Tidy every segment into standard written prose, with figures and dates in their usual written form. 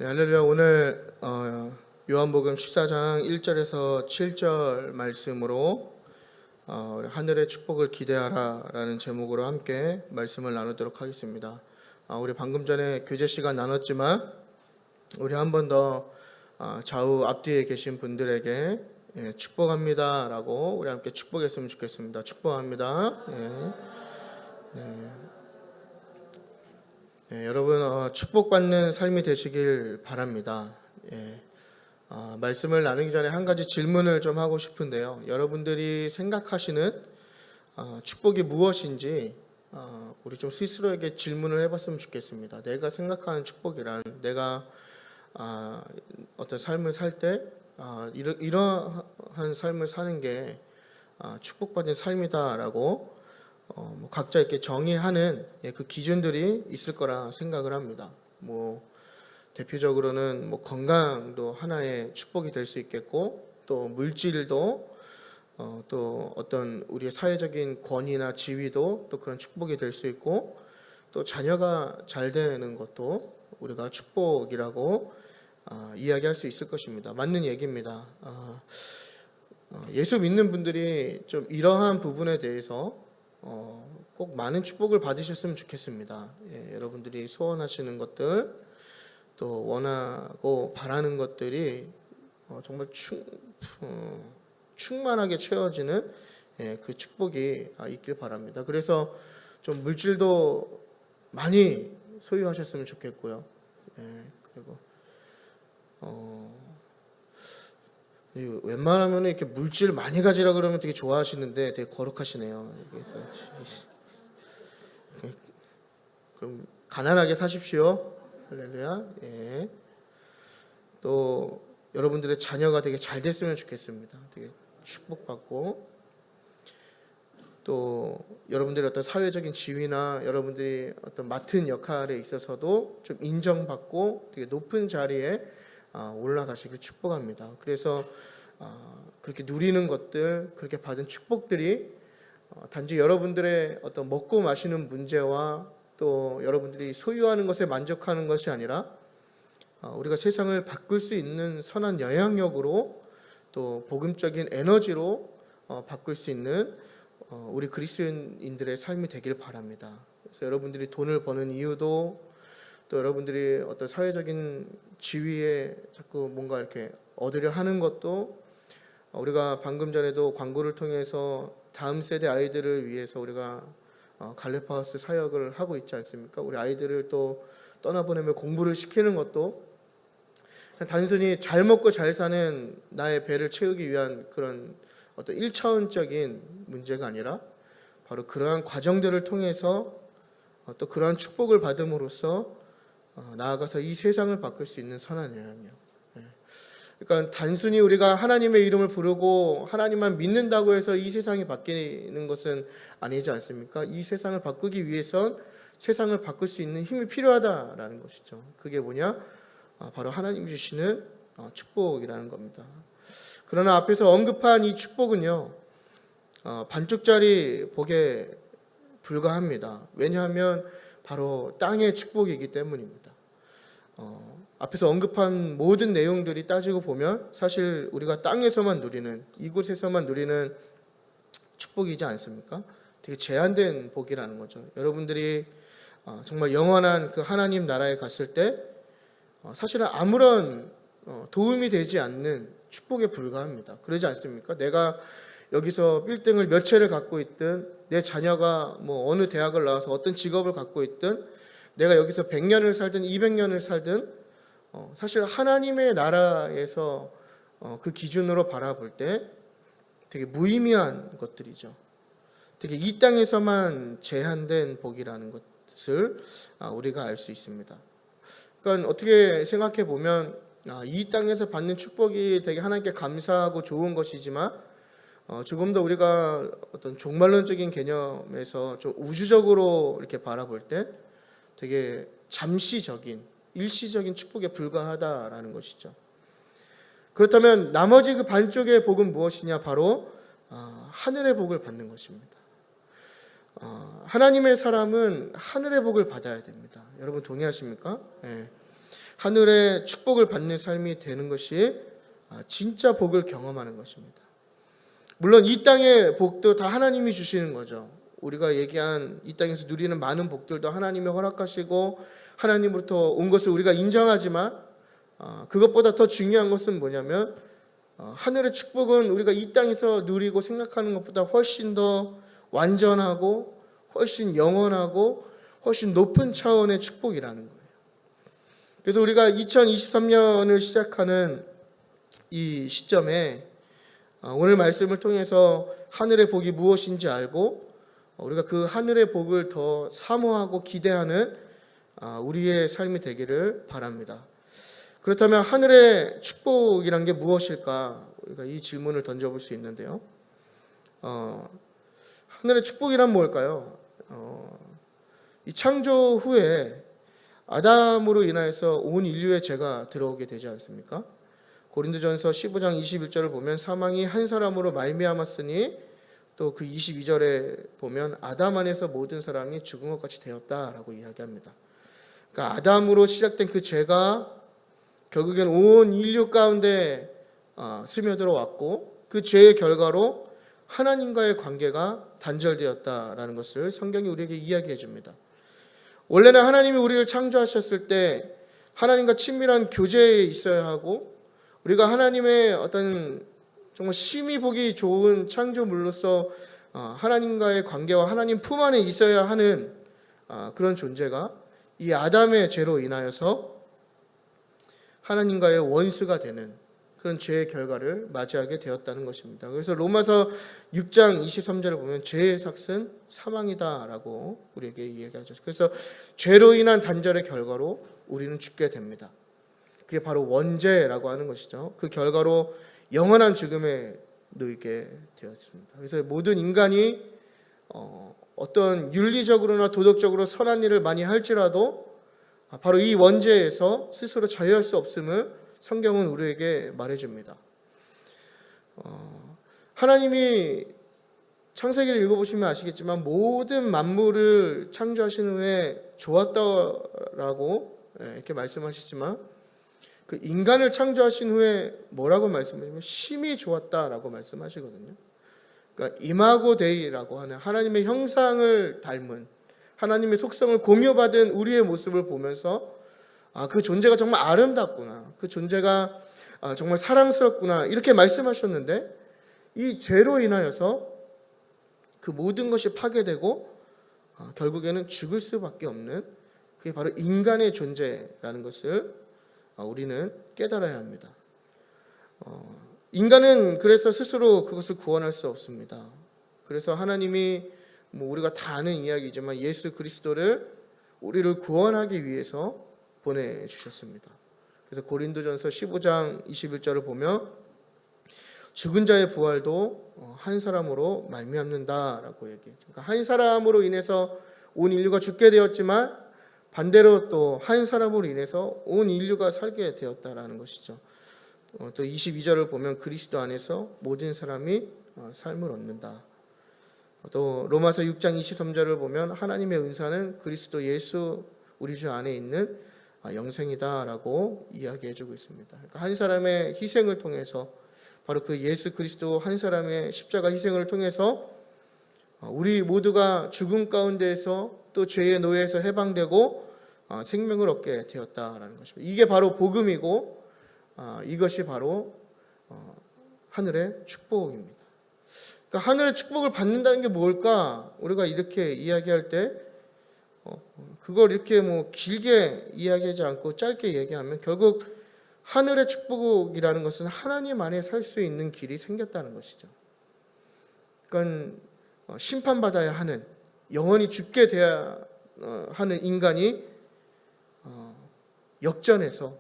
네, 할렐루야. 오늘 요한복음 14장 1절에서 7절 말씀으로 하늘의 축복을 기대하라라는 제목으로 함께 말씀을 나누도록 하겠습니다. 우리 방금 전에 교제 시간 나눴지만 우리 한 번 더 좌우 앞뒤에 계신 분들에게 축복합니다라고 우리 함께 축복했으면 좋겠습니다. 축복합니다. 네, 여러분 축복받는 삶이 되시길 바랍니다. 말씀을 나누기 전에 한 가지 질문을 좀 하고 싶은데요. 여러분들이 생각하시는 축복이 무엇인지 우리 좀 스스로에게 질문을 해봤으면 좋겠습니다. 내가 생각하는 축복이란, 내가 어떤 삶을 살 때 이러한 삶을 사는 게 축복받은 삶이다라고 각자 이렇게 정의하는 그 기준들이 있을 거라 생각을 합니다. 대표적으로는 건강도 하나의 축복이 될 수 있겠고, 또 물질도 또 어떤 우리의 사회적인 권위나 지위도 또 그런 축복이 될 수 있고, 또 자녀가 잘 되는 것도 우리가 축복이라고 이야기할 수 있을 것입니다. 맞는 얘기입니다. 예수 믿는 분들이 좀 이러한 부분에 대해서 꼭 많은 축복을 받으셨으면 좋겠습니다. 여러분들이 소원하시는 것들, 또 원하고 바라는 것들이 정말 충만하게 채워지는 그 축복이 있길 바랍니다. 그래서 좀 물질도 많이 소유하셨으면 좋겠고요. 그리고 웬만하면 이렇게 물질 많이 가지라 그러면 되게 좋아하시는데 되게 거룩하시네요. 그래서 그럼 가난하게 사십시오. 할렐루야. 또 여러분들의 자녀가 되게 잘 됐으면 좋겠습니다. 되게 축복받고, 또 여러분들의 어떤 사회적인 지위나 여러분들이 어떤 맡은 역할에 있어서도 좀 인정받고 되게 높은 자리에 올라가시길 축복합니다. 그래서 그렇게 누리는 것들, 그렇게 받은 축복들이 단지 여러분들의 어떤 먹고 마시는 문제와 또 여러분들이 소유하는 것에 만족하는 것이 아니라 우리가 세상을 바꿀 수 있는 선한 영향력으로, 또 복음적인 에너지로 바꿀 수 있는 우리 그리스도인들의 삶이 되길 바랍니다. 그래서 여러분들이 돈을 버는 이유도, 또 여러분들이 어떤 사회적인 지위에 자꾸 뭔가 이렇게 얻으려 하는 것도, 우리가 방금 전에도 광고를 통해서 다음 세대 아이들을 위해서 우리가 갈렙하우스 사역을 하고 있지 않습니까? 우리 아이들을 또 떠나보내며 공부를 시키는 것도 단순히 잘 먹고 잘 사는 나의 배를 채우기 위한 그런 어떤 1차원적인 문제가 아니라, 바로 그러한 과정들을 통해서 또 그러한 축복을 받음으로써 나아가서 이 세상을 바꿀 수 있는 선한 영향력. 그러니까 단순히 우리가 하나님의 이름을 부르고 하나님만 믿는다고 해서 이 세상이 바뀌는 것은 아니지 않습니까? 이 세상을 바꾸기 위해선 세상을 바꿀 수 있는 힘이 필요하다라는 것이죠. 그게 뭐냐? 바로 하나님 주시는 축복이라는 겁니다. 그러나 앞에서 언급한 이 축복은요, 반쪽짜리 복에 불과합니다. 왜냐하면 바로 땅의 축복이기 때문입니다. 앞에서 언급한 모든 내용들이 따지고 보면 사실 우리가 땅에서만 누리는, 이곳에서만 누리는 축복이지 않습니까? 되게 제한된 복이라는 거죠. 여러분들이 정말 영원한 그 하나님 나라에 갔을 때 사실은 아무런 도움이 되지 않는 축복에 불과합니다. 그러지 않습니까? 내가 여기서 빌딩을 몇 채를 갖고 있든, 내 자녀가 어느 대학을 나와서 어떤 직업을 갖고 있든, 내가 여기서 100년을 살든 200년을 살든, 사실 하나님의 나라에서 그 기준으로 바라볼 때 되게 무의미한 것들이죠. 되게 이 땅에서만 제한된 복이라는 것을 우리가 알 수 있습니다. 그러니까 어떻게 생각해 보면 이 땅에서 받는 축복이 되게 하나님께 감사하고 좋은 것이지만, 조금 더 우리가 어떤 종말론적인 개념에서 좀 우주적으로 이렇게 바라볼 때 되게 잠시적인, 일시적인 축복에 불과하다라는 것이죠. 그렇다면 나머지 그 반쪽의 복은 무엇이냐? 바로 하늘의 복을 받는 것입니다. 하나님의 사람은 하늘의 복을 받아야 됩니다. 여러분 동의하십니까? 하늘의 축복을 받는 삶이 되는 것이 진짜 복을 경험하는 것입니다. 물론 이 땅의 복도 다 하나님이 주시는 거죠. 우리가 얘기한 이 땅에서 누리는 많은 복들도 하나님이 허락하시고 하나님으로부터 온 것을 우리가 인정하지만 그것보다 더 중요한 것은 뭐냐면 하늘의 축복은 우리가 이 땅에서 누리고 생각하는 것보다 훨씬 더 완전하고 훨씬 영원하고 훨씬 높은 차원의 축복이라는 거예요. 그래서 우리가 2023년을 시작하는 이 시점에 오늘 말씀을 통해서 하늘의 복이 무엇인지 알고 우리가 그 하늘의 복을 더 사모하고 기대하는 우리의 삶이 되기를 바랍니다. 그렇다면 하늘의 축복이란 게 무엇일까? 우리가 이 질문을 던져볼 수 있는데요. 하늘의 축복이란 뭘까요? 이 창조 후에 아담으로 인하여서 온 인류의 죄가 들어오게 되지 않습니까? 고린도전서 15장 21절을 보면 사망이 한 사람으로 말미암았으니 또 그 22절에 보면 아담 안에서 모든 사람이 죽은 것 같이 되었다라고 이야기합니다. 그러니까 아담으로 시작된 그 죄가 결국엔 온 인류 가운데 스며들어 왔고 그 죄의 결과로 하나님과의 관계가 단절되었다라는 것을 성경이 우리에게 이야기해 줍니다. 원래는 하나님이 우리를 창조하셨을 때 하나님과 친밀한 교제에 있어야 하고 우리가 하나님의 어떤 정말 심히 보기 좋은 창조물로서 하나님과의 관계와 하나님 품 안에 있어야 하는 그런 존재가 이 아담의 죄로 인하여서 하나님과의 원수가 되는 그런 죄의 결과를 맞이하게 되었다는 것입니다. 그래서 로마서 6장 23절을 보면 죄의 삭은 사망이다라고 우리에게 이야기하죠. 그래서 죄로 인한 단절의 결과로 우리는 죽게 됩니다. 그게 바로 원죄라고 하는 것이죠. 그 결과로 영원한 죽음에 놓이게 되었습니다. 그래서 모든 인간이 어떤 윤리적으로나 도덕적으로 선한 일을 많이 할지라도 바로 이 원죄에서 스스로 자유할 수 없음을 성경은 우리에게 말해줍니다. 하나님이 창세기를 읽어보시면 아시겠지만 모든 만물을 창조하신 후에 좋았다라고 이렇게 말씀하시지만 그 인간을 창조하신 후에 뭐라고 말씀하시면 심히 좋았다라고 말씀하시거든요. 그러니까 이마고 데이라고 하는 하나님의 형상을 닮은 하나님의 속성을 공유받은 우리의 모습을 보면서 그 존재가 정말 아름답구나, 그 존재가 정말 사랑스럽구나 이렇게 말씀하셨는데 이 죄로 인하여서 그 모든 것이 파괴되고 결국에는 죽을 수밖에 없는 그게 바로 인간의 존재라는 것을 우리는 깨달아야 합니다. 인간은 그래서 스스로 그것을 구원할 수 없습니다. 그래서 하나님이 우리가 다 아는 이야기지만 예수 그리스도를 우리를 구원하기 위해서 보내주셨습니다. 그래서 고린도전서 15장 21절을 보면 죽은 자의 부활도 한 사람으로 말미암는다라고 얘기해요. 그러니까 한 사람으로 인해서 온 인류가 죽게 되었지만 반대로 또 한 사람으로 인해서 온 인류가 살게 되었다라는 것이죠. 또 22절을 보면 그리스도 안에서 모든 사람이 삶을 얻는다. 또 로마서 6장 23절을 보면 하나님의 은사는 그리스도 예수 우리 주 안에 있는 영생이다라고 이야기해주고 있습니다. 그러니까 한 사람의 희생을 통해서 바로 그 예수 그리스도 한 사람의 십자가 희생을 통해서 우리 모두가 죽음 가운데에서 또 죄의 노예에서 해방되고 생명을 얻게 되었다라는 것입니다. 이게 바로 복음이고 이것이 바로 하늘의 축복입니다. 그러니까 하늘의 축복을 받는다는 게 뭘까? 우리가 이렇게 이야기할 때 그걸 이렇게 길게 이야기하지 않고 짧게 얘기하면 결국 하늘의 축복이라는 것은 하나님 안에 살 수 있는 길이 생겼다는 것이죠. 그러니까 심판받아야 하는 영원히 죽게 돼야 하는 인간이 역전해서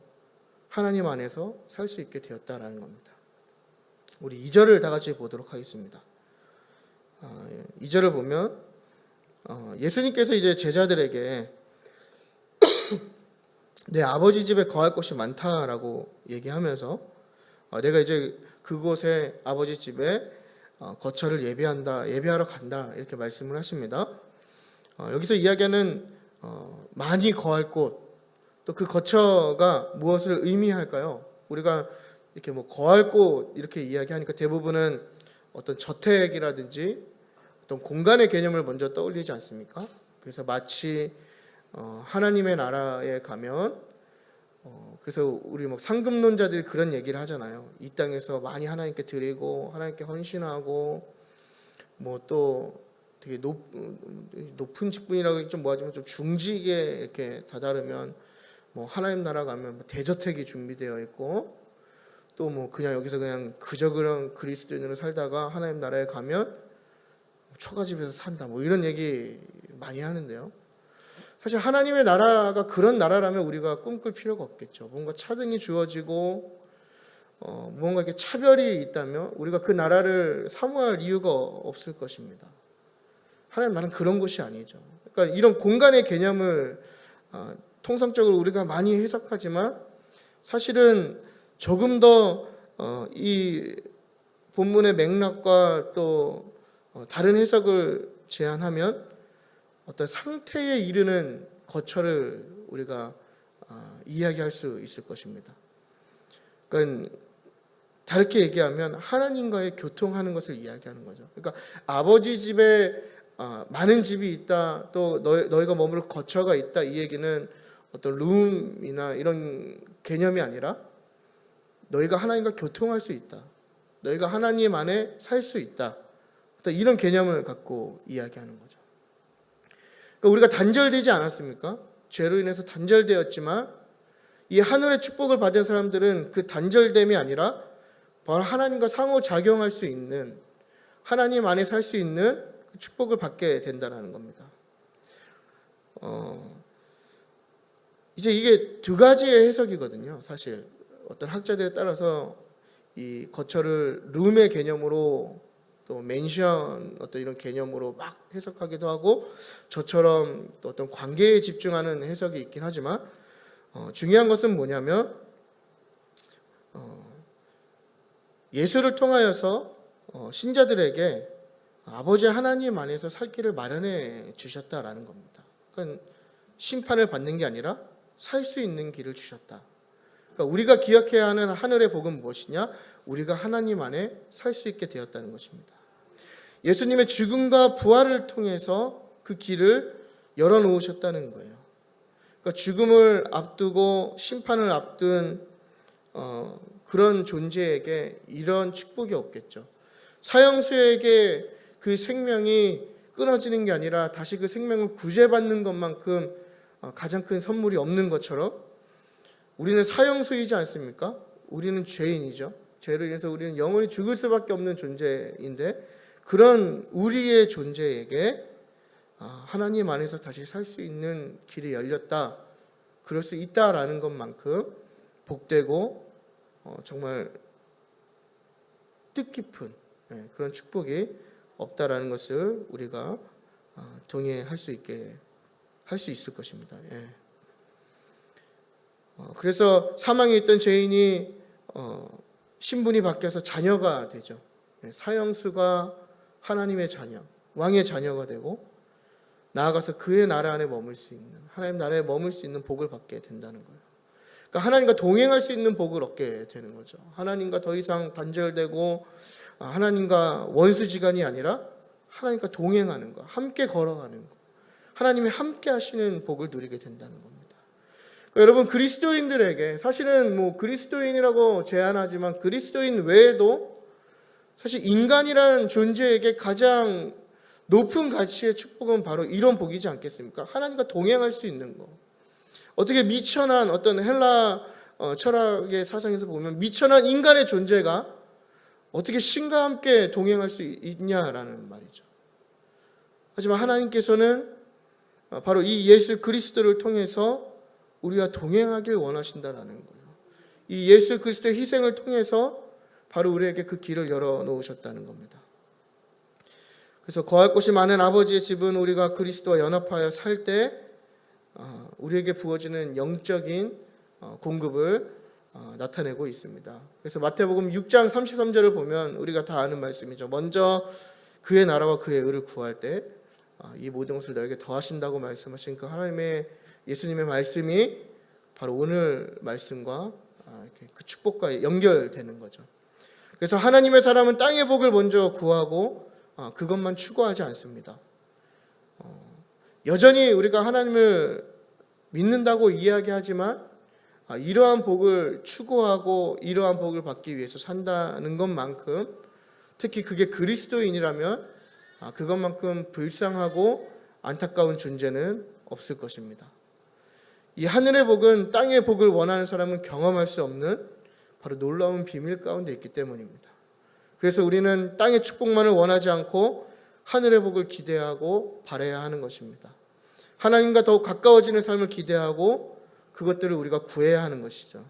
하나님 안에서 살 수 있게 되었다라는 겁니다. 우리 2절을 다 같이 보도록 하겠습니다. 2절을 보면 예수님께서 이제 제자들에게 내 아버지 집에 거할 곳이 많다라고 얘기하면서 내가 이제 그곳에 아버지 집에 거처를 예비하러 간다 이렇게 말씀을 하십니다. 여기서 이야기하는 많이 거할 곳 또 그 거처가 무엇을 의미할까요? 우리가 이렇게 뭐 거할 곳 이렇게 이야기하니까 대부분은 어떤 저택이라든지 어떤 공간의 개념을 먼저 떠올리지 않습니까? 그래서 마치 하나님의 나라에 가면 그래서 우리 뭐 상급론자들이 그런 얘기를 하잖아요. 이 땅에서 많이 하나님께 드리고 하나님께 헌신하고 뭐 또 되게 높은 직분이라고 좀 뭐하지만 좀 중직에 이렇게 다다르면 뭐 하나님 나라 가면 뭐 대저택이 준비되어 있고 또 뭐 그냥 여기서 그냥 그저 그런 그리스도인으로 살다가 하나님 나라에 가면 처가집에서 산다 뭐 이런 얘기 많이 하는데요. 사실 하나님의 나라가 그런 나라라면 우리가 꿈꿀 필요가 없겠죠. 뭔가 차등이 주어지고 뭔가 이렇게 차별이 있다면 우리가 그 나라를 사모할 이유가 없을 것입니다. 하나님 나라는 그런 곳이 아니죠. 그러니까 이런 공간의 개념을 통상적으로 우리가 많이 해석하지만 사실은 조금 더 이 본문의 맥락과 또 다른 해석을 제안하면 어떤 상태에 이르는 거처를 우리가 이야기할 수 있을 것입니다. 그러니까 다르게 얘기하면 하나님과의 교통하는 것을 이야기하는 거죠. 그러니까 아버지 집에 많은 집이 있다, 또 너희가 머무를 거처가 있다, 이 얘기는 어떤 룸이나 이런 개념이 아니라 너희가 하나님과 교통할 수 있다, 너희가 하나님 안에 살 수 있다, 이런 개념을 갖고 이야기하는 거죠. 그러니까 우리가 단절되지 않았습니까? 죄로 인해서 단절되었지만 이 하늘의 축복을 받은 사람들은 그 단절됨이 아니라 바로 하나님과 상호작용할 수 있는, 하나님 안에 살 수 있는 축복을 받게 된다는 겁니다. 이제 이게 두 가지의 해석이거든요. 사실 어떤 학자들에 따라서 이 거처를 룸의 개념으로 또 맨션 어떤 이런 개념으로 막 해석하기도 하고 저처럼 또 어떤 관계에 집중하는 해석이 있긴 하지만 중요한 것은 뭐냐면 예수를 통하여서 신자들에게 아버지 하나님 안에서 살 길을 마련해 주셨다라는 겁니다. 그러니까 심판을 받는 게 아니라 살 수 있는 길을 주셨다. 그러니까 우리가 기억해야 하는 하늘의 복은 무엇이냐? 우리가 하나님 안에 살 수 있게 되었다는 것입니다. 예수님의 죽음과 부활을 통해서 그 길을 열어놓으셨다는 거예요. 그러니까 죽음을 앞두고 심판을 앞둔 그런 존재에게 이런 축복이 없겠죠. 사형수에게 그 생명이 끊어지는 게 아니라 다시 그 생명을 구제받는 것만큼 가장 큰 선물이 없는 것처럼 우리는 사형수이지 않습니까? 우리는 죄인이죠. 죄로 인해서 우리는 영원히 죽을 수밖에 없는 존재인데 그런 우리의 존재에게 하나님 안에서 다시 살 수 있는 길이 열렸다, 그럴 수 있다라는 것만큼 복되고 정말 뜻깊은 그런 축복이 없다라는 것을 우리가 동의할 수 있게 할 수 있을 것입니다. 그래서 사망에 있던 죄인이 신분이 바뀌어서 자녀가 되죠. 사형수가 하나님의 자녀, 왕의 자녀가 되고 나아가서 그의 나라 안에 머물 수 있는, 하나님 나라에 머물 수 있는 복을 받게 된다는 거예요. 그러니까 하나님과 동행할 수 있는 복을 얻게 되는 거죠. 하나님과 더 이상 단절되고 하나님과 원수지간이 아니라 하나님과 동행하는 거, 함께 걸어가는 거, 하나님이 함께 하시는 복을 누리게 된다는 겁니다. 그러니까 여러분, 그리스도인들에게 사실은 뭐 그리스도인이라고 제안하지만 그리스도인 외에도 사실 인간이라는 존재에게 가장 높은 가치의 축복은 바로 이런 복이지 않겠습니까? 하나님과 동행할 수 있는 거. 어떻게 미천한 어떤 헬라 철학의 사상에서 보면 미천한 인간의 존재가 어떻게 신과 함께 동행할 수 있냐라는 말이죠. 하지만 하나님께서는 바로 이 예수 그리스도를 통해서 우리가 동행하길 원하신다라는 거예요. 이 예수 그리스도의 희생을 통해서 바로 우리에게 그 길을 열어놓으셨다는 겁니다. 그래서 거할 곳이 많은 아버지의 집은 우리가 그리스도와 연합하여 살 때 우리에게 부어지는 영적인 공급을 나타내고 있습니다. 그래서 마태복음 6장 33절을 보면 우리가 다 아는 말씀이죠. 먼저 그의 나라와 그의 의를 구할 때 이 모든 것을 너에게 더하신다고 말씀하신 그 하나님의 예수님의 말씀이 바로 오늘 말씀과 이렇게 그 축복과 연결되는 거죠. 그래서 하나님의 사람은 땅의 복을 먼저 구하고 그것만 추구하지 않습니다. 여전히 우리가 하나님을 믿는다고 이야기하지만 이러한 복을 추구하고 이러한 복을 받기 위해서 산다는 것만큼, 특히 그게 그리스도인이라면 그것만큼 불쌍하고 안타까운 존재는 없을 것입니다. 이 하늘의 복은 땅의 복을 원하는 사람은 경험할 수 없는 바로 놀라운 비밀 가운데 있기 때문입니다. 그래서 우리는 땅의 축복만을 원하지 않고 하늘의 복을 기대하고 바라야 하는 것입니다. 하나님과 더욱 가까워지는 삶을 기대하고 그것들을 우리가 구해야 하는 것이죠.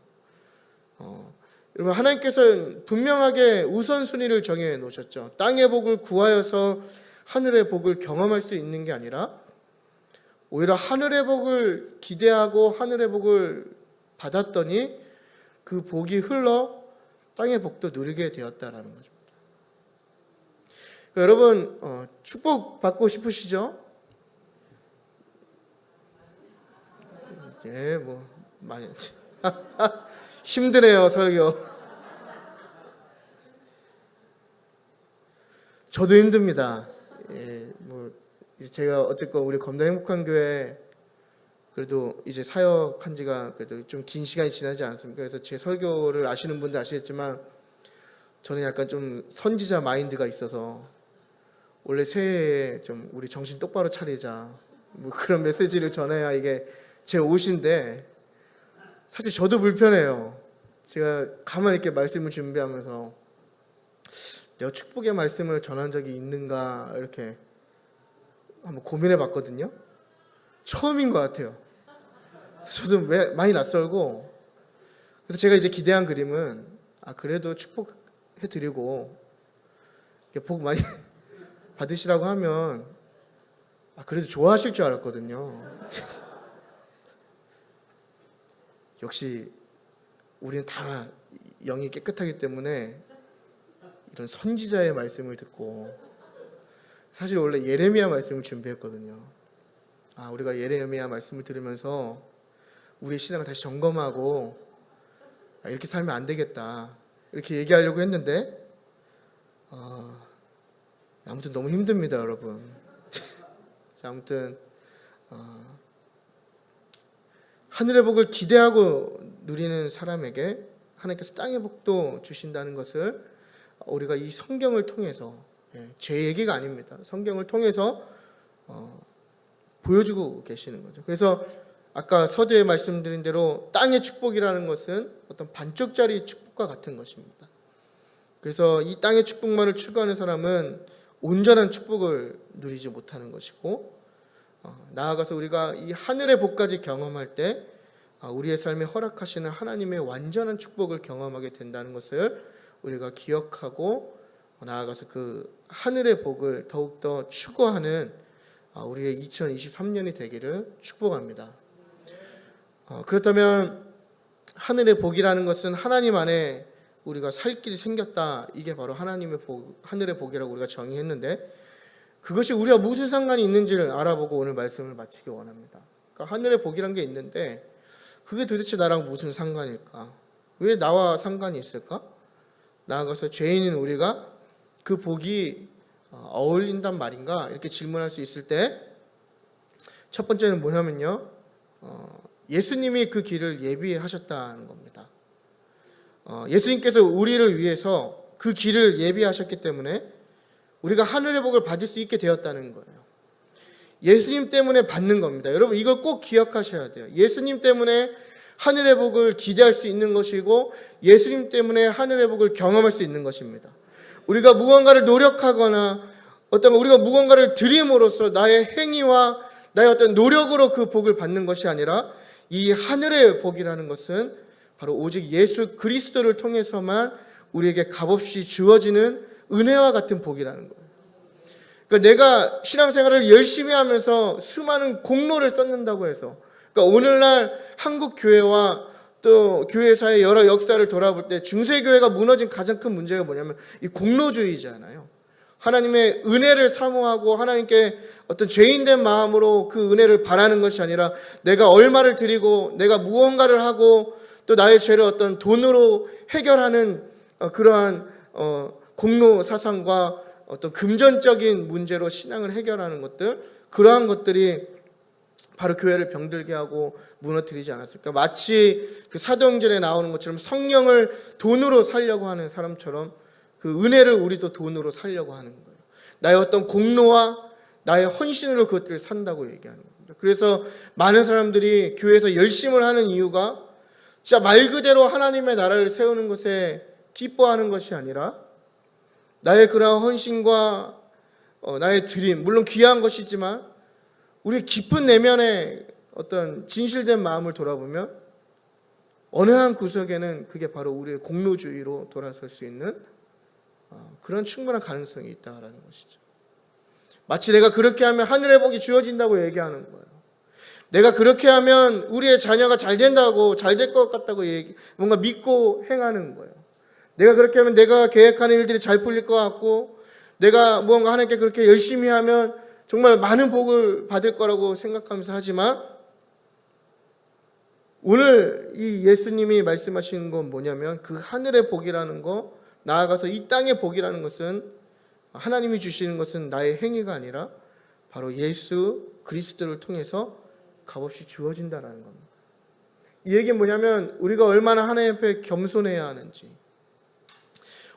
여러분, 하나님께서는 분명하게 우선순위를 정해 놓으셨죠. 땅의 복을 구하여서 하늘의 복을 경험할 수 있는 게 아니라 오히려 하늘의 복을 기대하고 하늘의 복을 받았더니 그 복이 흘러 땅의 복도 누리게 되었다라는 거죠. 그러니까 여러분, 축복 받고 싶으시죠? 예, 뭐 많이 힘드네요, 설교. 저도 힘듭니다. 예, 뭐 제가 어쨌건 우리 검도 행복한 교회 그래도 이제 사역한 지가 그래도 좀 긴 시간이 지나지 않습니까? 그래서 제 설교를 아시는 분들 아시겠지만 저는 약간 좀 선지자 마인드가 있어서 원래 새해에 좀 우리 정신 똑바로 차리자, 뭐 그런 메시지를 전해야 이게 제 옷인데, 사실 저도 불편해요. 제가 가만히 이렇게 말씀을 준비하면서 내가 축복의 말씀을 전한 적이 있는가 이렇게 한번 고민해 봤거든요. 처음인 것 같아요. 저도 많이 낯설고, 그래서 제가 이제 기대한 그림은 그래도 축복해 드리고 복 많이 받으시라고 하면 그래도 좋아하실 줄 알았거든요. 역시 우리는 다 영이 깨끗하기 때문에 이런 선지자의 말씀을 듣고, 사실 원래 예레미야 말씀을 준비했거든요. 우리가 예레미야 말씀을 들으면서 우리의 신앙을 다시 점검하고 이렇게 살면 안 되겠다 이렇게 얘기하려고 했는데 아무튼 너무 힘듭니다, 여러분. 아무튼 하늘의 복을 기대하고 누리는 사람에게 하나님께서 땅의 복도 주신다는 것을 우리가 이 성경을 통해서, 제 얘기가 아닙니다, 성경을 통해서 보여주고 계시는 거죠. 그래서 아까 서두에 말씀드린 대로 땅의 축복이라는 것은 어떤 반쪽짜리 축복과 같은 것입니다. 그래서 이 땅의 축복만을 추구하는 사람은 온전한 축복을 누리지 못하는 것이고, 나아가서 우리가 이 하늘의 복까지 경험할 때 우리의 삶에 허락하시는 하나님의 완전한 축복을 경험하게 된다는 것을 우리가 기억하고, 나아가서 그 하늘의 복을 더욱더 추구하는 우리의 2023년이 되기를 축복합니다. 그렇다면 하늘의 복이라는 것은 하나님 안에 우리가 살 길이 생겼다, 이게 바로 하나님의 복, 하늘의 복이라고 우리가 정의했는데, 그것이 우리와 무슨 상관이 있는지를 알아보고 오늘 말씀을 마치기 원합니다. 그러니까 하늘의 복이란 게 있는데 그게 도대체 나랑 무슨 상관일까? 왜 나와 상관이 있을까? 나아가서 죄인인 우리가 그 복이 어울린단 말인가? 이렇게 질문할 수 있을 때 첫 번째는 뭐냐면요, 예수님이 그 길을 예비하셨다는 겁니다. 예수님께서 우리를 위해서 그 길을 예비하셨기 때문에 우리가 하늘의 복을 받을 수 있게 되었다는 거예요. 예수님 때문에 받는 겁니다. 여러분, 이걸 꼭 기억하셔야 돼요. 예수님 때문에 하늘의 복을 기대할 수 있는 것이고, 예수님 때문에 하늘의 복을 경험할 수 있는 것입니다. 우리가 무언가를 노력하거나 우리가 무언가를 드림으로써 나의 행위와 나의 어떤 노력으로 그 복을 받는 것이 아니라, 이 하늘의 복이라는 것은 바로 오직 예수 그리스도를 통해서만 우리에게 값없이 주어지는 은혜와 같은 복이라는 거예요. 그러니까 내가 신앙생활을 열심히 하면서 수많은 공로를 썼는다고 해서, 그러니까 오늘날 한국 교회와 또 교회사의 여러 역사를 돌아볼 때 중세교회가 무너진 가장 큰 문제가 뭐냐면 이 공로주의잖아요. 하나님의 은혜를 사모하고 하나님께 어떤 죄인된 마음으로 그 은혜를 바라는 것이 아니라 내가 얼마를 드리고 내가 무언가를 하고 또 나의 죄를 어떤 돈으로 해결하는 그러한 공로 사상과 어떤 금전적인 문제로 신앙을 해결하는 것들, 그러한 것들이 바로 교회를 병들게 하고 무너뜨리지 않았을까? 마치 그 사도행전에 나오는 것처럼 성령을 돈으로 살려고 하는 사람처럼 그 은혜를 우리도 돈으로 살려고 하는 거예요. 나의 어떤 공로와 나의 헌신으로 그것들을 산다고 얘기하는 겁니다. 그래서 많은 사람들이 교회에서 열심을 하는 이유가 진짜 말 그대로 하나님의 나라를 세우는 것에 기뻐하는 것이 아니라 나의 그러한 헌신과 나의 드림, 물론 귀한 것이지만 우리 깊은 내면의 어떤 진실된 마음을 돌아보면 어느 한 구석에는 그게 바로 우리의 공로주의로 돌아설 수 있는 그런 충분한 가능성이 있다라는 것이죠. 마치 내가 그렇게 하면 하늘의 복이 주어진다고 얘기하는 거예요. 내가 그렇게 하면 우리의 자녀가 잘 된다고, 잘 될 것 같다고 뭔가 믿고 행하는 거예요. 내가 그렇게 하면 내가 계획하는 일들이 잘 풀릴 것 같고, 내가 무언가 하나님께 그렇게 열심히 하면 정말 많은 복을 받을 거라고 생각하면서 하지만, 오늘 이 예수님이 말씀하시는 건 뭐냐면 그 하늘의 복이라는 거, 나아가서 이 땅의 복이라는 것은 하나님이 주시는 것은 나의 행위가 아니라 바로 예수 그리스도를 통해서 값없이 주어진다는 겁니다. 이 얘기는 뭐냐면 우리가 얼마나 하나님 앞에 겸손해야 하는지,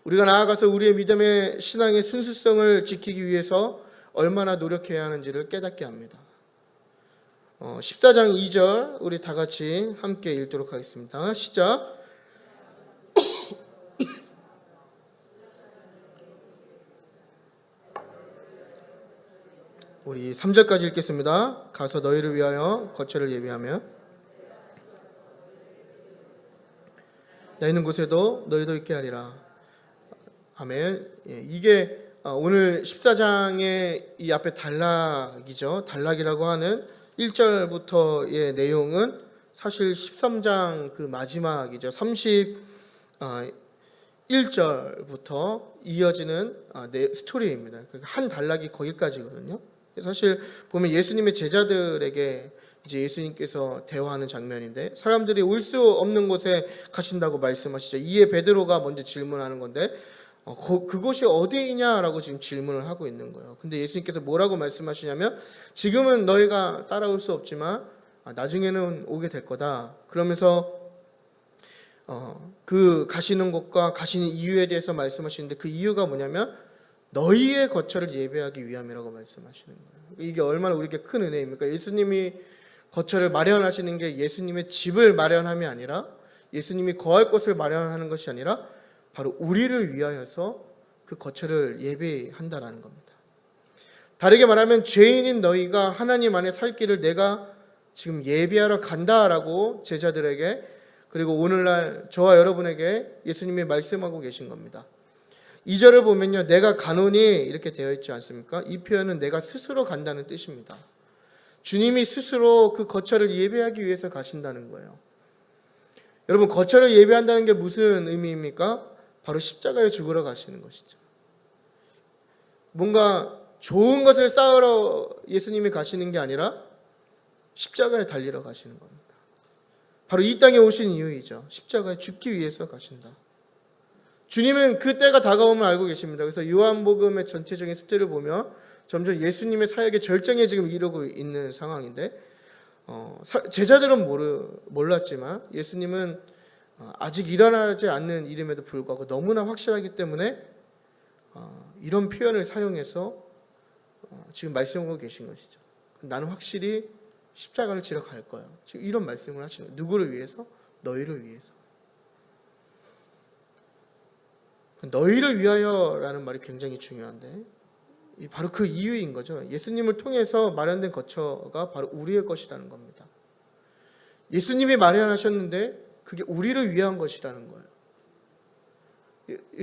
우리가 나아가서 우리의 믿음의 신앙의 순수성을 지키기 위해서 얼마나 노력해야 하는지를 깨닫게 합니다. 14장 2절 우리 다 같이 함께 읽도록 하겠습니다. 시작. 우리 3절까지 읽겠습니다. 가서 너희를 위하여 거처를 예비하며 나 있는 곳에도 너희도 있게 하리라. 아멘. 이게 오늘 14장의 이 앞에 단락이죠. 단락이라고 하는 1절부터의 내용은 사실 13장 그 마지막이죠. 31절부터 이어지는 스토리입니다. 한 단락이 거기까지거든요. 사실 보면 예수님의 제자들에게 이제 예수님께서 대화하는 장면인데, 사람들이 올 수 없는 곳에 가신다고 말씀하시죠. 이에 베드로가 먼저 질문하는 건데 그곳이 어디냐라고 지금 질문을 하고 있는 거예요. 근데 예수님께서 뭐라고 말씀하시냐면 지금은 너희가 따라올 수 없지만 나중에는 오게 될 거다. 그러면서 그 가시는 곳과 가시는 이유에 대해서 말씀하시는데 그 이유가 뭐냐면 너희의 거처를 예배하기 위함이라고 말씀하시는 거예요. 이게 얼마나 우리에게 큰 은혜입니까? 예수님이 거처를 마련하시는 게 예수님의 집을 마련함이 아니라, 예수님이 거할 곳을 마련하는 것이 아니라 바로 우리를 위하여서 그 거처를 예배한다라는 겁니다. 다르게 말하면 죄인인 너희가 하나님 안에 살 길을 내가 지금 예배하러 간다라고 제자들에게, 그리고 오늘날 저와 여러분에게 예수님이 말씀하고 계신 겁니다. 2절을 보면요, 내가 가노니 이렇게 되어 있지 않습니까? 이 표현은 내가 스스로 간다는 뜻입니다. 주님이 스스로 그 거처를 예배하기 위해서 가신다는 거예요. 여러분, 거처를 예배한다는 게 무슨 의미입니까? 바로 십자가에 죽으러 가시는 것이죠. 뭔가 좋은 것을 쌓으러 예수님이 가시는 게 아니라 십자가에 달리러 가시는 겁니다. 바로 이 땅에 오신 이유이죠. 십자가에 죽기 위해서 가신다. 주님은 그 때가 다가오면 알고 계십니다. 그래서 요한복음의 전체적인 스토리를 보면 점점 예수님의 사역의 절정에 지금 이르고 있는 상황인데, 제자들은 몰랐지만 예수님은 아직 일어나지 않는 일임에도 불구하고 너무나 확실하기 때문에 이런 표현을 사용해서 지금 말씀하고 계신 것이죠. 나는 확실히 십자가를 지러 갈 거야. 지금 이런 말씀을 하시는 거예요. 누구를 위해서? 너희를 위해서. 너희를 위하여라는 말이 굉장히 중요한데 바로 그 이유인 거죠. 예수님을 통해서 마련된 거처가 바로 우리의 것이라는 겁니다. 예수님이 마련하셨는데 그게 우리를 위한 것이라는 거예요.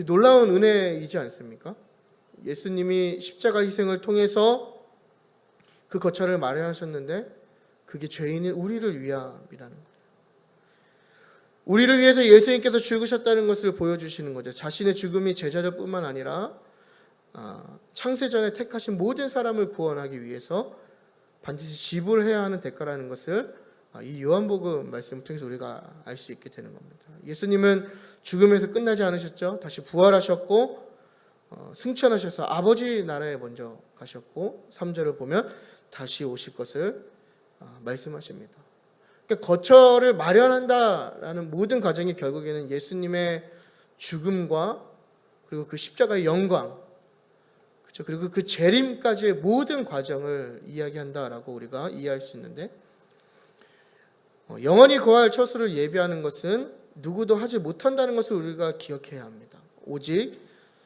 놀라운 은혜이지 않습니까? 예수님이 십자가 희생을 통해서 그 거처를 마련하셨는데 그게 죄인인 우리를 위함이라는 거예요. 우리를 위해서 예수님께서 죽으셨다는 것을 보여주시는 거죠. 자신의 죽음이 제자들뿐만 아니라 창세전에 택하신 모든 사람을 구원하기 위해서 반드시 지불해야 하는 대가라는 것을 이 요한복음 말씀을 통해서 우리가 알 수 있게 되는 겁니다. 예수님은 죽음에서 끝나지 않으셨죠. 다시 부활하셨고 승천하셔서 아버지 나라에 먼저 가셨고 3절을 보면 다시 오실 것을 말씀하십니다. 그러니까 거처를 마련한다라는 모든 과정이 결국에는 예수님의 죽음과 그리고 그 십자가의 영광, 그렇죠? 그리고 그 재림까지의 모든 과정을 이야기한다라고 우리가 이해할 수 있는데, 영원히 거할 처소를 예비하는 것은 누구도 하지 못한다는 것을 우리가 기억해야 합니다. 오직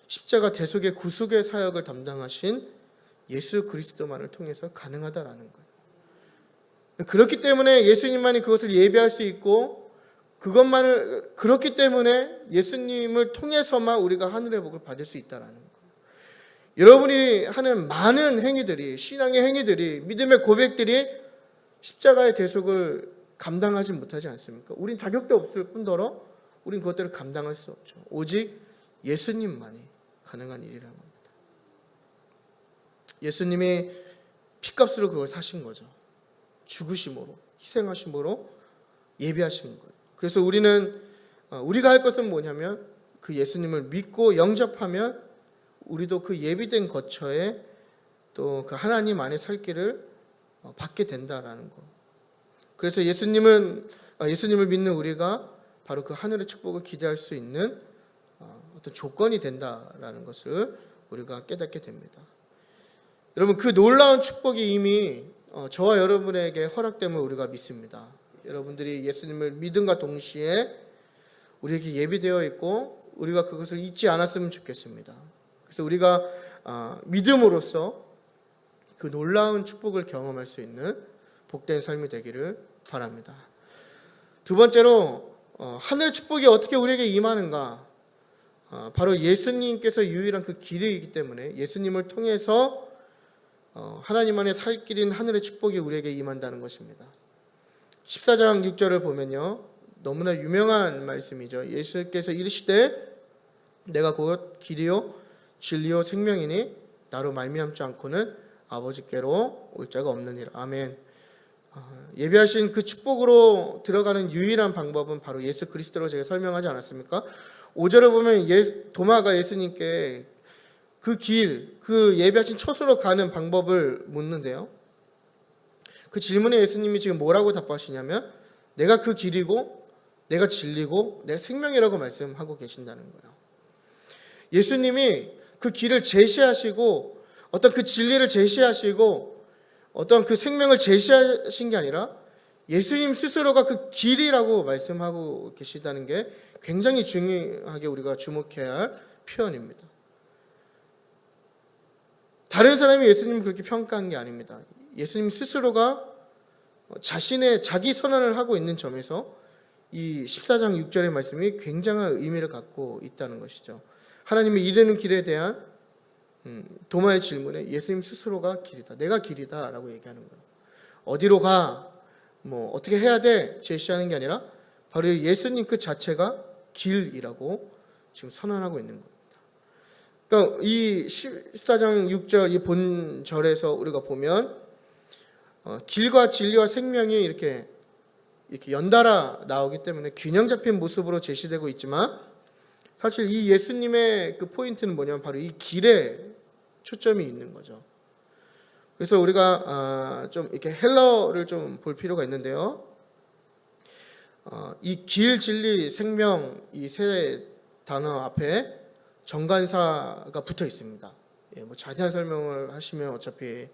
십자가 대속의 구속의 사역을 담당하신 예수 그리스도만을 통해서 가능하다라는 거예요. 그렇기 때문에 예수님만이 그것을 예비할 수 있고, 그것만을 그렇기 때문에 예수님을 통해서만 우리가 하늘의 복을 받을 수 있다라는 거예요. 여러분이 하는 많은 행위들이, 신앙의 행위들이, 믿음의 고백들이 십자가의 대속을 감당하지 못하지 않습니까? 우린 자격도 없을 뿐더러 우린 그것들을 감당할 수 없죠. 오직 예수님만이 가능한 일이라는 겁니다. 예수님이 피값으로 그걸 사신 거죠. 죽으심으로, 희생하심으로 예비하신 거예요. 그래서 우리가 할 것은 뭐냐면 그 예수님을 믿고 영접하면 우리도 그 예비된 거처에 또 그 하나님 안에 살 길을 받게 된다라는 거. 그래서 예수님을 믿는 우리가 바로 그 하늘의 축복을 기대할 수 있는 어떤 조건이 된다라는 것을 우리가 깨닫게 됩니다. 여러분, 그 놀라운 축복이 이미 저와 여러분에게 허락됨을 우리가 믿습니다. 여러분들이 예수님을 믿음과 동시에 우리에게 예비되어 있고 우리가 그것을 잊지 않았으면 좋겠습니다. 그래서 우리가 믿음으로써 그 놀라운 축복을 경험할 수 있는 복된 삶이 되기를 바랍니다. 두 번째로 하늘의 축복이 어떻게 우리에게 임하는가? 바로 예수님께서 유일한 그 길이기 때문에 예수님을 통해서 하나님 안에 살 길인 하늘의 축복이 우리에게 임한다는 것입니다. 14장 6절을 보면요, 너무나 유명한 말씀이죠. 예수께서 이르시되 내가 곧 길이요 진리요 생명이니 나로 말미암지 않고는 아버지께로 올 자가 없느니라. 아멘. 예비하신 그 축복으로 들어가는 유일한 방법은 바로 예수 그리스도로 제가 설명하지 않았습니까? 5절을 보면 도마가 예수님께 그 길, 그 예비하신 처소로 가는 방법을 묻는데요. 그 질문에 예수님이 지금 뭐라고 답하시냐면 내가 그 길이고 내가 진리고 내가 생명이라고 말씀하고 계신다는 거예요. 예수님이 그 길을 제시하시고 어떤 그 진리를 제시하시고 어떤 그 생명을 제시하신 게 아니라 예수님 스스로가 그 길이라고 말씀하고 계시다는 게 굉장히 중요하게 우리가 주목해야 할 표현입니다. 다른 사람이 예수님을 그렇게 평가한 게 아닙니다. 예수님 스스로가 자기 선언을 하고 있는 점에서 이 14장 6절의 말씀이 굉장한 의미를 갖고 있다는 것이죠. 하나님의 이르는 길에 대한 도마의 질문에 예수님 스스로가 길이다, 내가 길이다 라고 얘기하는 거예요. 어디로 가, 어떻게 해야 돼 제시하는 게 아니라 바로 예수님 그 자체가 길이라고 지금 선언하고 있는 겁니다. 그러니까 이 14장 6절 이 본절에서 우리가 보면 길과 진리와 생명이 이렇게 연달아 나오기 때문에 균형 잡힌 모습으로 제시되고 있지만, 사실 이 예수님의 그 포인트는 뭐냐면 바로 이 길에 초점이 있는 거죠. 그래서 우리가 좀 이렇게 헬러를 좀 볼 필요가 있는데요. 이 길, 진리, 생명 이 세 단어 앞에 정관사가 붙어 있습니다. 자세한 설명을 하시면 어차피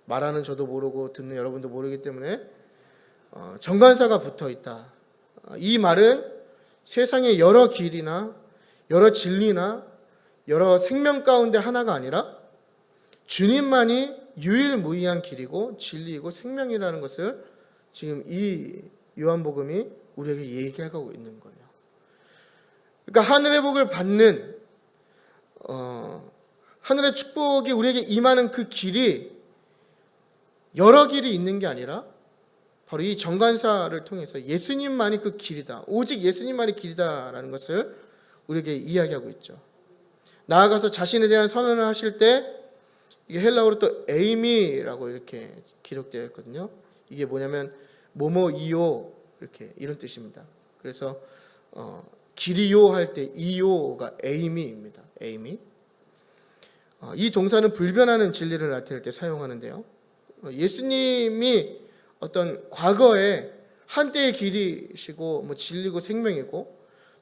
말하는 저도 모르고 듣는 여러분도 모르기 때문에 정관사가 붙어 있다. 이 말은 세상의 여러 길이나 여러 진리나 여러 생명 가운데 하나가 아니라 주님만이 유일무이한 길이고 진리이고 생명이라는 것을 지금 이 요한복음이 우리에게 얘기하고 있는 거예요. 그러니까 하늘의 복을 받는 하늘의 축복이 우리에게 임하는 그 길이 여러 길이 있는 게 아니라 바로 이 정관사를 통해서 예수님만이 그 길이다, 오직 예수님만이 길이다라는 것을 우리에게 이야기하고 있죠. 나아가서 자신에 대한 선언을 하실 때 이게 헬라어로 또 에이미라고 이렇게 기록되어 있거든요. 이게 뭐냐면 모모이오 이렇게 이런 뜻입니다. 그래서 기리요 할 때 이요가 에이미입니다. 에이미. 이 동사는 불변하는 진리를 나타낼 때 사용하는데요. 예수님이 어떤 과거에 한때의 길이시고 뭐 진리고 생명이고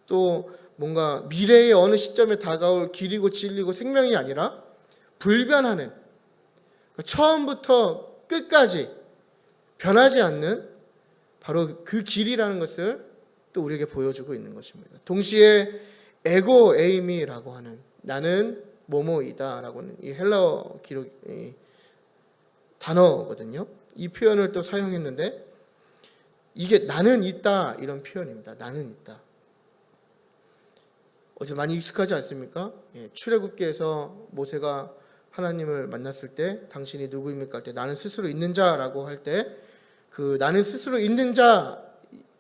또 뭔가 미래의 어느 시점에 다가올 길이고 진리고 생명이 아니라 불변하는, 처음부터 끝까지 변하지 않는 바로 그 길이라는 것을 또 우리에게 보여주고 있는 것입니다. 동시에 에고 에이미라고 하는 나는 뭐뭐이다 라고 하는 이 헬라어 기록 단어거든요. 이 표현을 또 사용했는데 이게 나는 있다 이런 표현입니다. 나는 있다. 어제 많이 익숙하지 않습니까? 출애굽기에서 모세가 하나님을 만났을 때 당신이 누구입니까? 할 때 나는 스스로 있는 자라고 할 때 그 나는 스스로 있는 자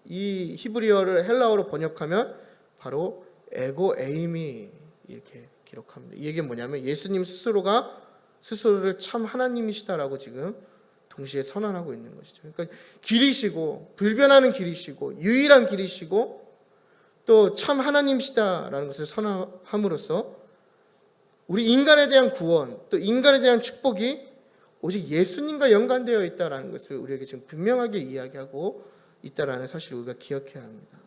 이 히브리어를 헬라어로 번역하면 바로 에고 에이미 이렇게 기록합니다. 이 얘기는 뭐냐면 예수님 스스로가 스스로를 참 하나님이시다라고 지금 동시에 선언하고 있는 것이죠. 그러니까 길이시고 불변하는 길이시고 유일한 길이시고 또 참 하나님이시다라는 것을 선언함으로써 우리 인간에 대한 구원 또 인간에 대한 축복이 오직 예수님과 연관되어 있다라는 것을 우리에게 지금 분명하게 이야기하고 있다라는 사실을 우리가 기억해야 합니다.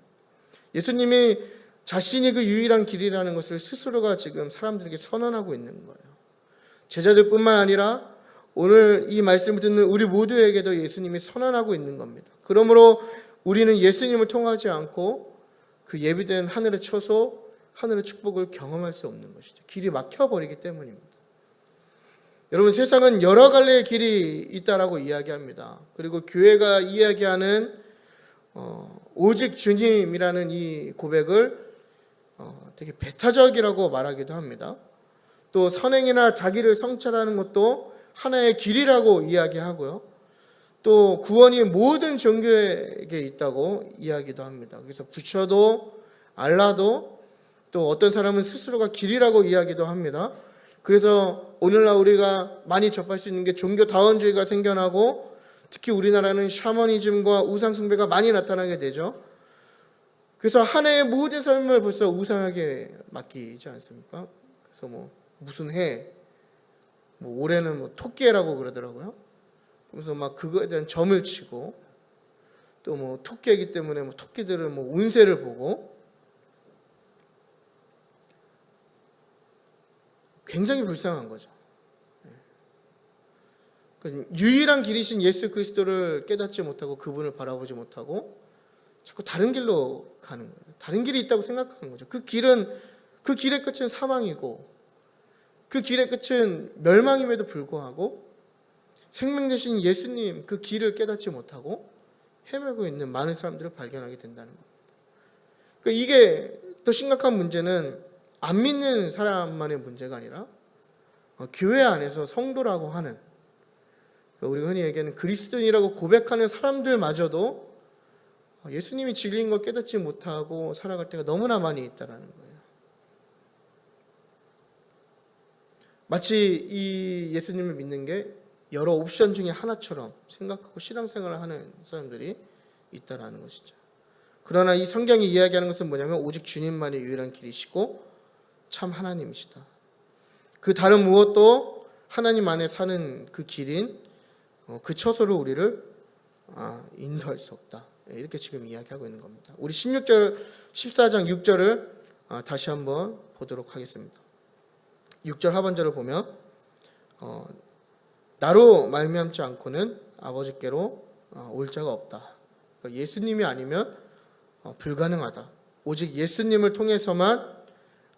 예수님이 자신이 그 유일한 길이라는 것을 스스로가 지금 사람들에게 선언하고 있는 거예요. 제자들뿐만 아니라 오늘 이 말씀을 듣는 우리 모두에게도 예수님이 선언하고 있는 겁니다. 그러므로 우리는 예수님을 통하지 않고 그 예비된 하늘의 처소, 하늘의 축복을 경험할 수 없는 것이죠. 길이 막혀버리기 때문입니다. 여러분, 세상은 여러 갈래의 길이 있다라고 이야기합니다. 그리고 교회가 이야기하는 오직 주님이라는 이 고백을 되게 배타적이라고 말하기도 합니다. 또 선행이나 자기를 성찰하는 것도 하나의 길이라고 이야기하고요. 또 구원이 모든 종교에게 있다고 이야기도 합니다. 그래서 부처도 알라도 또 어떤 사람은 스스로가 길이라고 이야기도 합니다. 그래서 오늘날 우리가 많이 접할 수 있는 게 종교다원주의가 생겨나고 특히 우리나라는 샤머니즘과 우상숭배가 많이 나타나게 되죠. 그래서 한 해의 모든 삶을 벌써 우상하게 맡기지 않습니까? 그래서 무슨 해, 올해는 토끼해라고 그러더라고요. 그래서 막 그거에 대한 점을 치고 또 토끼이기 때문에 토끼들을 운세를 보고 굉장히 불쌍한 거죠. 그러니까 유일한 길이신 예수 그리스도를 깨닫지 못하고 그분을 바라보지 못하고 자꾸 다른 길로 가는 거예요. 다른 길이 있다고 생각하는 거죠. 그 길의 끝은 사망이고 그 길의 끝은 멸망임에도 불구하고 생명 되신 예수님 그 길을 깨닫지 못하고 헤매고 있는 많은 사람들을 발견하게 된다는 겁니다. 그러니까 이게 더 심각한 문제는 안 믿는 사람만의 문제가 아니라 교회 안에서 성도라고 하는 우리가 흔히 얘기하는 그리스도인이라고 고백하는 사람들마저도 예수님이 진리인 걸 깨닫지 못하고 살아갈 때가 너무나 많이 있다는 거예요. 마치 이 예수님을 믿는 게 여러 옵션 중에 하나처럼 생각하고 신앙생활을 하는 사람들이 있다는 것이죠. 그러나 이 성경이 이야기하는 것은 뭐냐면 오직 주님만이 유일한 길이시고 참 하나님이시다. 그 다른 무엇도 하나님 안에 사는 그 길인 그 처소로 우리를 인도할 수 없다. 이렇게 지금 이야기하고 있는 겁니다. 우리 14장 6절을 다시 한번 보도록 하겠습니다. 6절 하반절을 보면 나로 말미암지 않고는 아버지께로 올 자가 없다. 그러니까 예수님이 아니면 불가능하다. 오직 예수님을 통해서만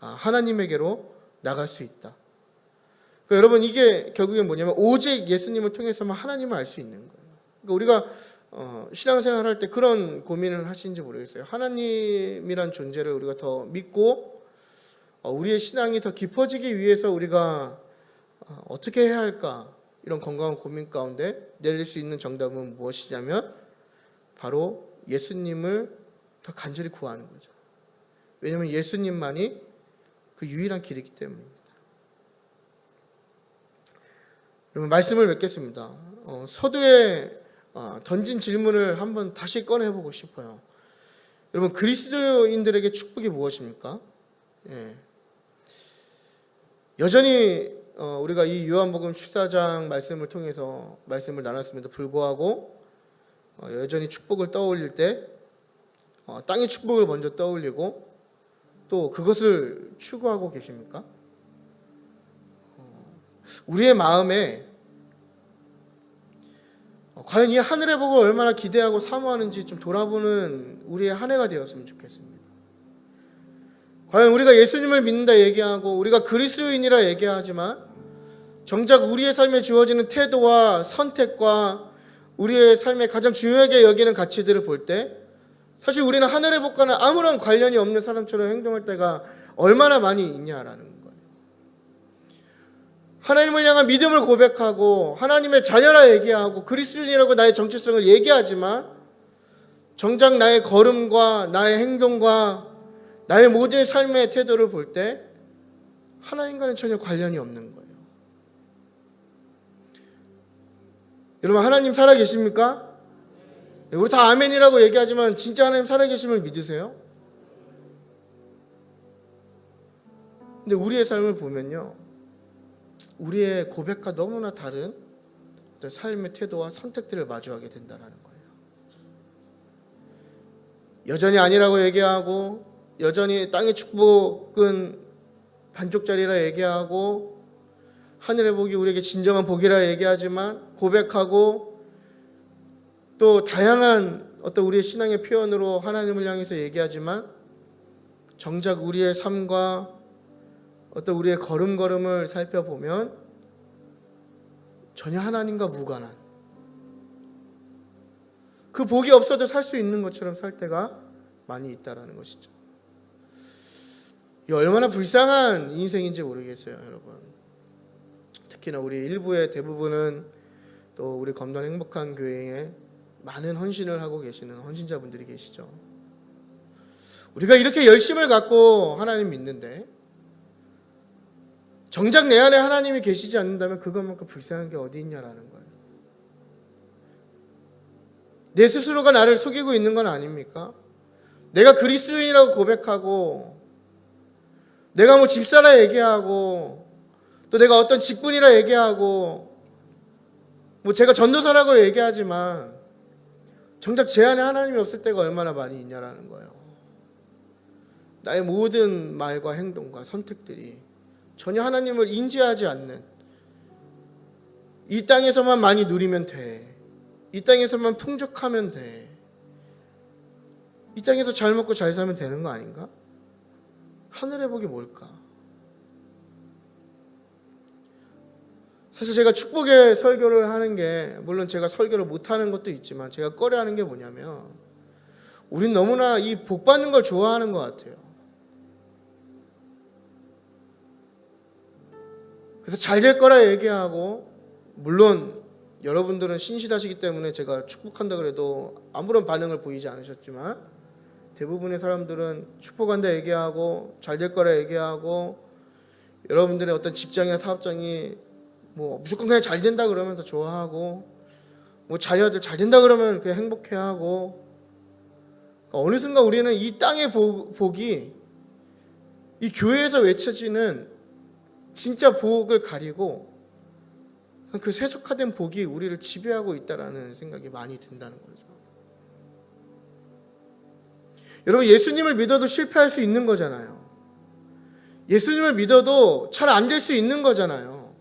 하나님에게로 나갈 수 있다. 그러니까 여러분 이게 결국엔 뭐냐면 오직 예수님을 통해서만 하나님을 알 수 있는 거예요. 그러니까 우리가 신앙생활 할 때 그런 고민을 하시는지 모르겠어요. 하나님이란 존재를 우리가 더 믿고 우리의 신앙이 더 깊어지기 위해서 우리가 어떻게 해야 할까? 이런 건강한 고민 가운데 내릴 수 있는 정답은 무엇이냐면 바로 예수님을 더 간절히 구하는 거죠. 왜냐하면 예수님만이 그 유일한 길이기 때문입니다. 여러분 말씀을 맺겠습니다. 서두에 던진 질문을 한번 다시 꺼내보고 싶어요. 여러분 그리스도인들에게 축복이 무엇입니까? 예. 여전히 우리가 이 요한복음 14장 말씀을 통해서 말씀을 나눴음에도 불구하고 여전히 축복을 떠올릴 때 땅의 축복을 먼저 떠올리고 또 그것을 추구하고 계십니까? 우리의 마음에 과연 이 하늘의 복을 얼마나 기대하고 사모하는지 좀 돌아보는 우리의 한 해가 되었으면 좋겠습니다. 과연 우리가 예수님을 믿는다 얘기하고 우리가 그리스도인이라 얘기하지만 정작 우리의 삶에 주어지는 태도와 선택과 우리의 삶에 가장 중요하게 여기는 가치들을 볼 때 사실 우리는 하늘의 복과는 아무런 관련이 없는 사람처럼 행동할 때가 얼마나 많이 있냐라는 거예요. 하나님을 향한 믿음을 고백하고 하나님의 자녀라 얘기하고 그리스도인이라고 나의 정체성을 얘기하지만 정작 나의 걸음과 나의 행동과 나의 모든 삶의 태도를 볼 때 하나님과는 전혀 관련이 없는 거예요. 여러분 하나님 살아계십니까? 우리 다 아멘이라고 얘기하지만 진짜 하나님 살아계심을 믿으세요? 근데 우리의 삶을 보면요, 우리의 고백과 너무나 다른 어떤 삶의 태도와 선택들을 마주하게 된다는 거예요. 여전히 아니라고 얘기하고 여전히 땅의 축복은 반쪽짜리라 얘기하고 하늘의 복이 우리에게 진정한 복이라 얘기하지만 고백하고 또 다양한 어떤 우리의 신앙의 표현으로 하나님을 향해서 얘기하지만 정작 우리의 삶과 어떤 우리의 걸음걸음을 살펴보면 전혀 하나님과 무관한 그 복이 없어도 살 수 있는 것처럼 살 때가 많이 있다라는 것이죠. 이 얼마나 불쌍한 인생인지 모르겠어요, 여러분. 특히나 우리 일부의 대부분은 또 우리 검단 행복한 교회에 많은 헌신을 하고 계시는 헌신자분들이 계시죠. 우리가 이렇게 열심을 갖고 하나님 믿는데 정작 내 안에 하나님이 계시지 않는다면 그것만큼 불쌍한 게 어디 있냐라는 거예요. 내 스스로가 나를 속이고 있는 건 아닙니까? 내가 그리스도인이라고 고백하고 내가 뭐 집사라 얘기하고 또 내가 어떤 직분이라 얘기하고 뭐 제가 전도사라고 얘기하지만 정작 제 안에 하나님이 없을 때가 얼마나 많이 있냐라는 거예요. 나의 모든 말과 행동과 선택들이 전혀 하나님을 인지하지 않는, 이 땅에서만 많이 누리면 돼, 이 땅에서만 풍족하면 돼, 이 땅에서 잘 먹고 잘 살면 되는 거 아닌가? 하늘의 복이 뭘까? 사실 제가 축복의 설교를 하는 게, 물론 제가 설교를 못하는 것도 있지만 제가 꺼려하는 게 뭐냐면 우린 너무나 이 복 받는 걸 좋아하는 것 같아요. 그래서 잘 될 거라 얘기하고, 물론 여러분들은 신실하시기 때문에 제가 축복한다 그래도 아무런 반응을 보이지 않으셨지만 대부분의 사람들은 축복한다 얘기하고 잘 될 거라 얘기하고 여러분들의 어떤 직장이나 사업장이 뭐 무조건 그냥 잘 된다 그러면 더 좋아하고 뭐 자녀들 잘 된다 그러면 그냥 행복해하고, 어느 순간 우리는 이 땅의 복이 이 교회에서 외쳐지는 진짜 복을 가리고 그 세속화된 복이 우리를 지배하고 있다라는 생각이 많이 든다는 거죠. 여러분 예수님을 믿어도 실패할 수 있는 거잖아요. 예수님을 믿어도 잘 안 될 수 있는 거잖아요.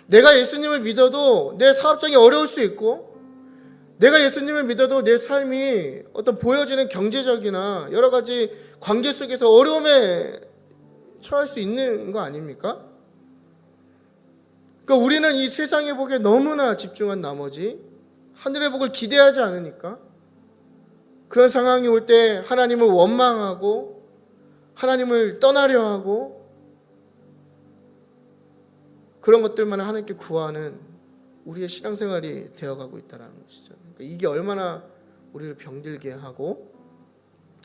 내가 예수님을 믿어도 내 사업장이 어려울 수 있고, 내가 예수님을 믿어도 내 삶이 어떤 보여지는 경제적이나 여러 가지 관계 속에서 어려움에 처할 수 있는 거 아닙니까? 그러니까 우리는 이 세상의 복에 너무나 집중한 나머지 하늘의 복을 기대하지 않으니까 그런 상황이 올 때 하나님을 원망하고 하나님을 떠나려 하고 그런 것들만 하나님께 구하는 우리의 신앙생활이 되어가고 있다는 것이죠. 그러니까 이게 얼마나 우리를 병들게 하고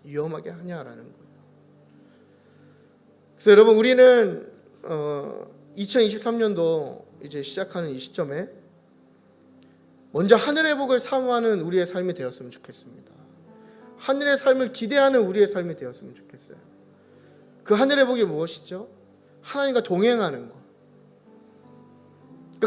위험하게 하냐라는 거예요. 그래서 여러분 우리는 2023년도 이제 시작하는 이 시점에 먼저 하늘의 복을 사모하는 우리의 삶이 되었으면 좋겠습니다. 하늘의 삶을 기대하는 우리의 삶이 되었으면 좋겠어요. 그 하늘의 복이 무엇이죠? 하나님과 동행하는 것.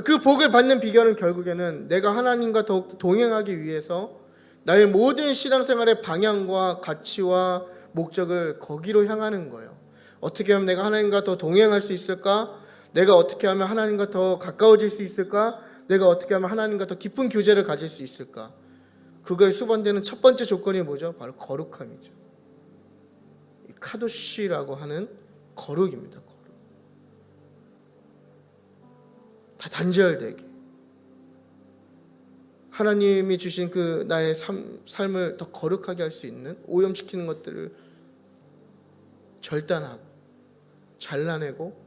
그 복을 받는 비결은 결국에는 내가 하나님과 더욱 동행하기 위해서 나의 모든 신앙생활의 방향과 가치와 목적을 거기로 향하는 거예요. 어떻게 하면 내가 하나님과 더 동행할 수 있을까? 내가 어떻게 하면 하나님과 더 가까워질 수 있을까? 내가 어떻게 하면 하나님과 더 깊은 교제를 가질 수 있을까? 그거에 수반되는 첫 번째 조건이 뭐죠? 바로 거룩함이죠. 이 카도시라고 하는 거룩입니다. 거룩. 다 단절되게 하나님이 주신 그 나의 삶을 더 거룩하게 할 수 있는, 오염시키는 것들을 절단하고 잘라내고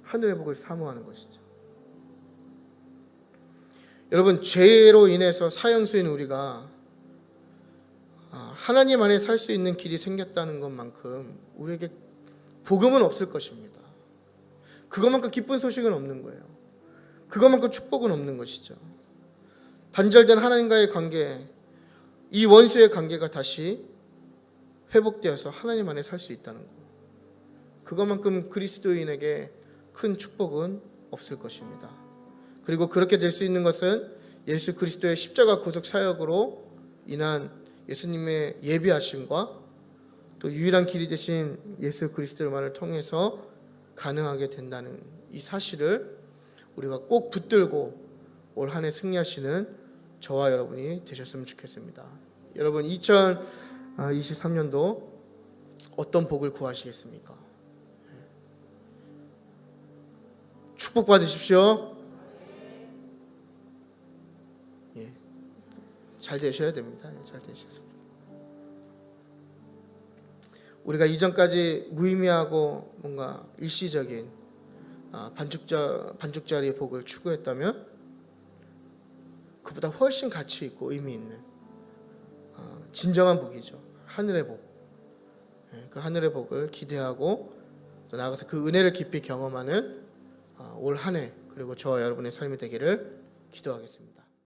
하늘의 복을 사모하는 것이죠. 여러분, 죄로 인해서 사형수인 우리가 하나님 안에 살 수 있는 길이 생겼다는 것만큼 우리에게 복음은 없을 것입니다. 그것만큼 기쁜 소식은 없는 거예요. 그것만큼 축복은 없는 것이죠. 단절된 하나님과의 관계, 이 원수의 관계가 다시 회복되어서 하나님 안에 살 수 있다는 것, 그것만큼 그리스도인에게 큰 축복은 없을 것입니다. 그리고 그렇게 될 수 있는 것은 예수 그리스도의 십자가 구속 사역으로 인한 예수님의 예비하심과 또 유일한 길이 되신 예수 그리스도만을 통해서 가능하게 된다는 이 사실을 우리가 꼭 붙들고 올 한 해 승리하시는 저와 여러분이 되셨으면 좋겠습니다. 여러분, 2023년도 어떤 복을 구하시겠습니까? 축복 받으십시오. 예, 잘 되셔야 됩니다. 잘 되셨습니다. 우리가 이전까지 무의미하고 뭔가 일시적인 반쪽짜리의 복을 추구했다면 그보다 훨씬 가치 있고 의미 있는 진정한 복이죠. 하늘의 복. 그 하늘의 복을 기대하고 또 나아가서 그 은혜를 깊이 경험하는 올 한 해, 그리고 저와 여러분의 삶이 되기를 기도하겠습니다.